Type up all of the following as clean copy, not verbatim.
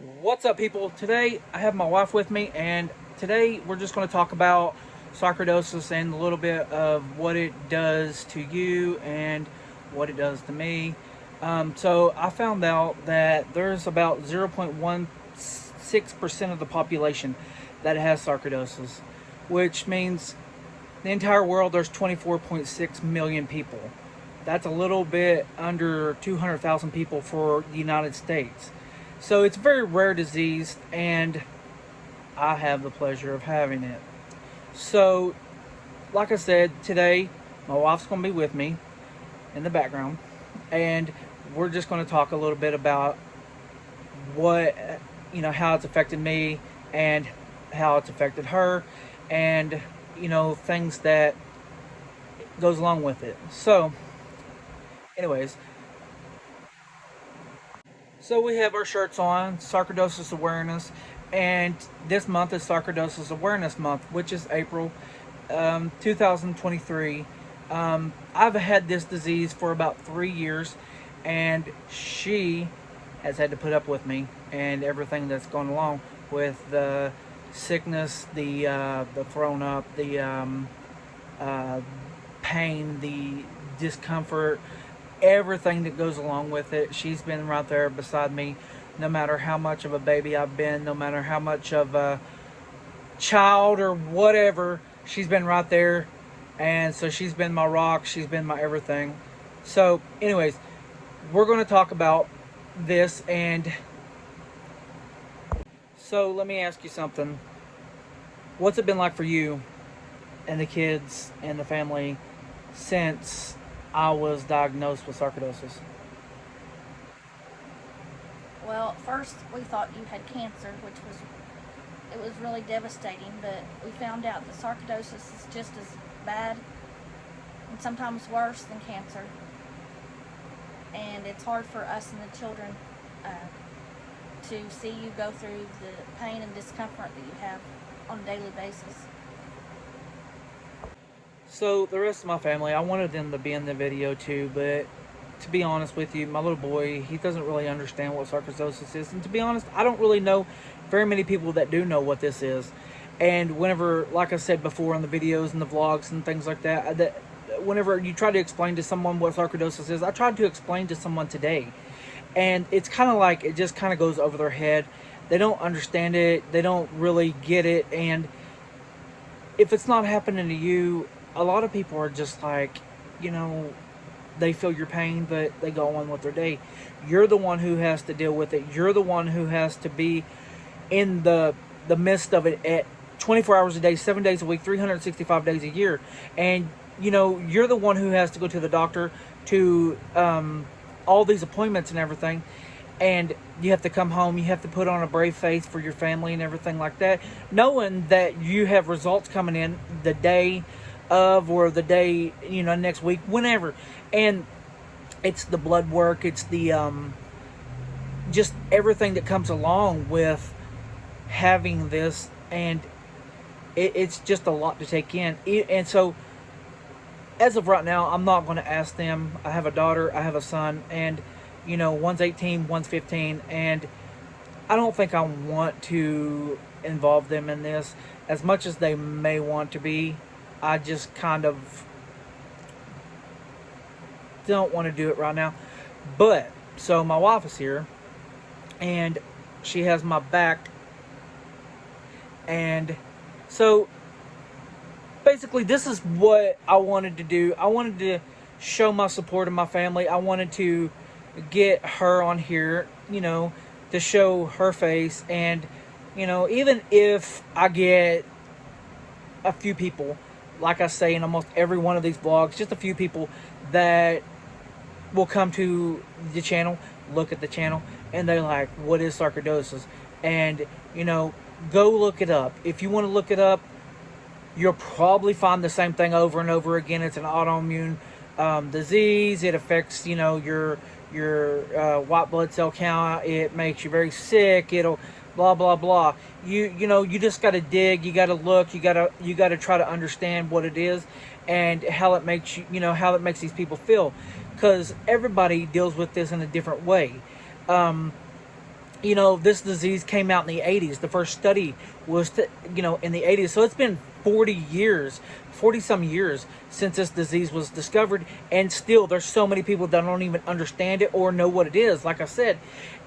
What's up, people? Today I have my wife with me, and today we're just going to talk about sarcoidosis and a little bit of what it does to you and what it does to me. So I found out that there's about 0.16% of the population that has sarcoidosis, which means the entire world there's 24.6 million people. That's a little bit under 200,000 people for the United States. So it's a very rare disease, and I have the pleasure of having it. So, like I said, today my wife's going to be with me in the background, and we're just going to talk a little bit about what, how it's affected me and how it's affected her, and, things that goes along with it. So, anyways, so we have our shirts on, Sarcoidosis Awareness, and this month is Sarcoidosis Awareness Month, which is April 2023. I've had this disease for about 3 years, and she has had to put up with me and everything that's gone along with the sickness, the thrown up, the pain, the discomfort, everything that goes along with it. She's been right there beside me, no matter how much of a baby I've been, no matter how much of a child or whatever, she's been right there. And so she's been my rock, she's been my everything. So anyways, we're going to talk about this. And so let me ask you something. What's it been like for you and the kids and the family since I was diagnosed with sarcoidosis? Well, first we thought you had cancer, it was really devastating, but we found out that sarcoidosis is just as bad and sometimes worse than cancer. And it's hard for us and the children to see you go through the pain and discomfort that you have on a daily basis. So the rest of my family, I wanted them to be in the video too, but to be honest with you, my little boy, he doesn't really understand what sarcoidosis is. And to be honest, I don't really know very many people that do know what this is. And whenever, like I said before in the videos and the vlogs and things like that, whenever you try to explain to someone what sarcoidosis is, I tried to explain to someone today. And it's kind of like, it just kind of goes over their head. They don't understand it. They don't really get it. And if it's not happening to you, a lot of people are just like, they feel your pain, but they go on with their day. You're the one who has to deal with it. You're the one who has to be in the midst of it at 24 hours a day, 7 days a week, 365 days a year. And, you're the one who has to go to the doctor, to all these appointments and everything. And you have to come home. You have to put on a brave face for your family and everything like that, knowing that you have results coming in the day of, or the day, next week, whenever. And it's the blood work, it's the just everything that comes along with having this, and it's just a lot to take in. And so as of right now, I'm not going to ask them. I have a daughter, I have a son, and one's 18, one's 15, and I don't think I want to involve them in this as much as they may want to be. I just kind of don't want to do it right now. But, so my wife is here, and she has my back. And so, basically, this is what I wanted to do. I wanted to show my support of my family. I wanted to get her on here, to show her face. And, even if I get a few people, like I say in almost every one of these vlogs, just a few people that will come to the channel, look at the channel, and they're like, what is sarcoidosis? And, go look it up. If you want to look it up, you'll probably find the same thing over and over again. It's an autoimmune disease. It affects, your white blood cell count. It makes you very sick. It'll blah blah blah. You just got to dig. You got to look. You got to try to understand what it is and how it makes how it makes these people feel, because everybody deals with this in a different way. you know, this disease came out in the 80s. The first study was, in the 80s. So it's been 40 years, 40 some years since this disease was discovered. And still, there's so many people that don't even understand it or know what it is, like I said.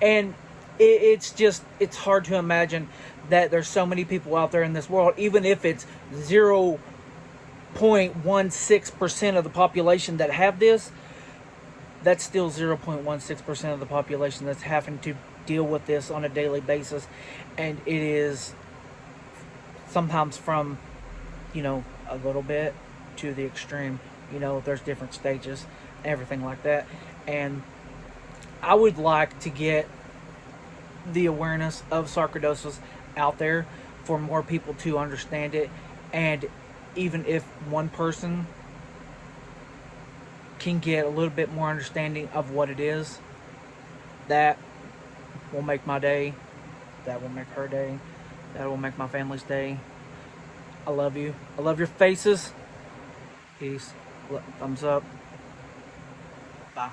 And it's hard to imagine that there's so many people out there in this world, even if it's 0.16% of the population that have this. That's still 0.16% of the population that's having to deal with this on a daily basis. And it is sometimes from, a little bit to the extreme. There's different stages, everything like that. And I would like to get the awareness of sarcoidosis out there for more people to understand it. And even if one person can get a little bit more understanding of what it is, that will make my day, that will make her day, that will make my family's day. I love you. I love your faces. Peace. Thumbs up. Bye.